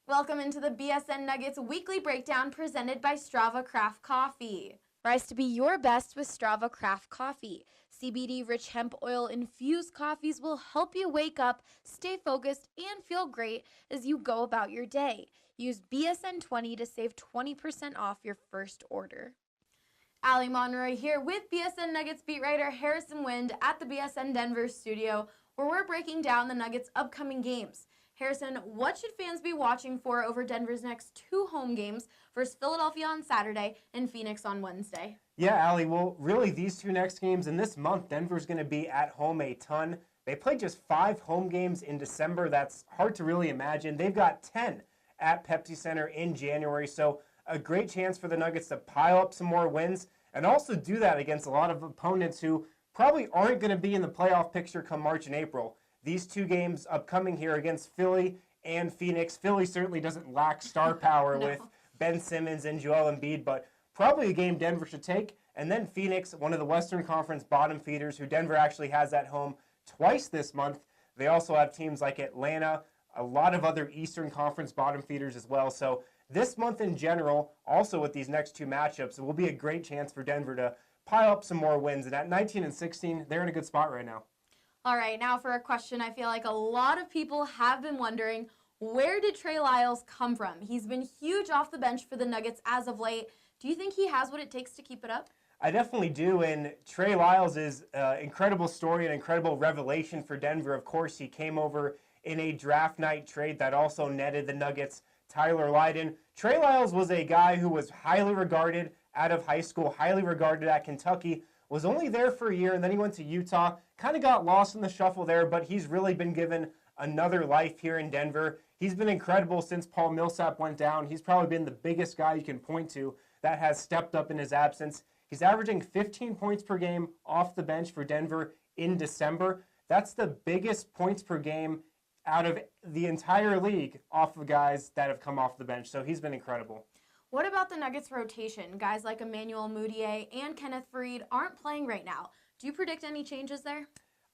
Welcome into the BSN Nuggets weekly breakdown presented by Strava Craft Coffee. Rise to be your best with Strava Craft Coffee. CBD-rich hemp oil-infused coffees will help you wake up, stay focused, and feel great as you go about your day. Use BSN20 to save 20% off your first order. Allie Monroy here with BSN Nuggets beat writer Harrison Wind at the BSN Denver studio, where we're breaking down the Nuggets' upcoming games. Harrison, what should fans be watching for over Denver's next two home games versus Philadelphia on Saturday and Phoenix on Wednesday? Yeah, Allie, well, really, these two next games, and this month, Denver's going to be at home a ton. They played just 5 home games in December. That's hard to really imagine. They've got 10 at Pepsi Center in January, so a great chance for the Nuggets to pile up some more wins and also do that against a lot of opponents who probably aren't going to be in the playoff picture come March and April. These two games upcoming here against Philly and Phoenix. Philly certainly doesn't lack star power with Ben Simmons and Joel Embiid, but probably a game Denver should take. And then Phoenix, one of the Western Conference bottom feeders, who Denver actually has at home twice this month. They also have teams like Atlanta, a lot of other Eastern Conference bottom feeders as well. So this month in general, also with these next two matchups, it will be a great chance for Denver to pile up some more wins. And at 19 and 16, they're in a good spot right now. All right, now for a question I feel like a lot of people have been wondering, where did Trey Lyles come from? He's been huge off the bench for the Nuggets as of late. Do you think he has what it takes to keep it up? I definitely do, and Trey Lyles is an incredible story, an incredible revelation for Denver. Of course, he came over in a draft night trade that also netted the Nuggets Tyler Lydon. Trey Lyles was a guy who was highly regarded out of high school, highly regarded at Kentucky, was only there for a year, and then he went to Utah. Kind of got lost in the shuffle there, but he's really been given another life here in Denver. He's been incredible since Paul Millsap went down. He's probably been the biggest guy you can point to that has stepped up in his absence. He's averaging 15 points per game off the bench for Denver in December. That's the biggest points per game out of the entire league off of guys that have come off the bench. So he's been incredible. What about the Nuggets rotation? Guys like Emmanuel Mudiay and Kenneth Faried aren't playing right now. Do you predict any changes there?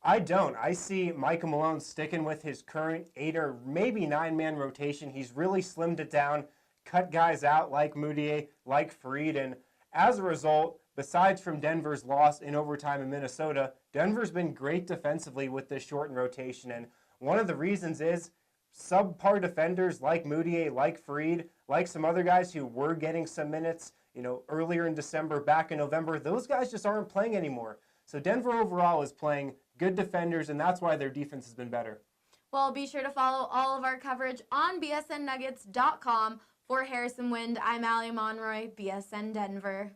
I don't. I see Michael Malone sticking with his current 8 or maybe 9-man rotation. He's really slimmed it down, cut guys out like Mudiay, like Faried, and as a result, besides from Denver's loss in overtime in Minnesota, Denver's been great defensively with this shortened rotation, and one of the reasons is subpar defenders like Mudiay, like Faried, like some other guys who were getting some minutes, earlier in December, back in November, those guys just aren't playing anymore. So Denver overall is playing good defenders, and that's why their defense has been better. Well, be sure to follow all of our coverage on bsnnuggets.com. For Harrison Wind, I'm Allie Monroy, BSN Denver.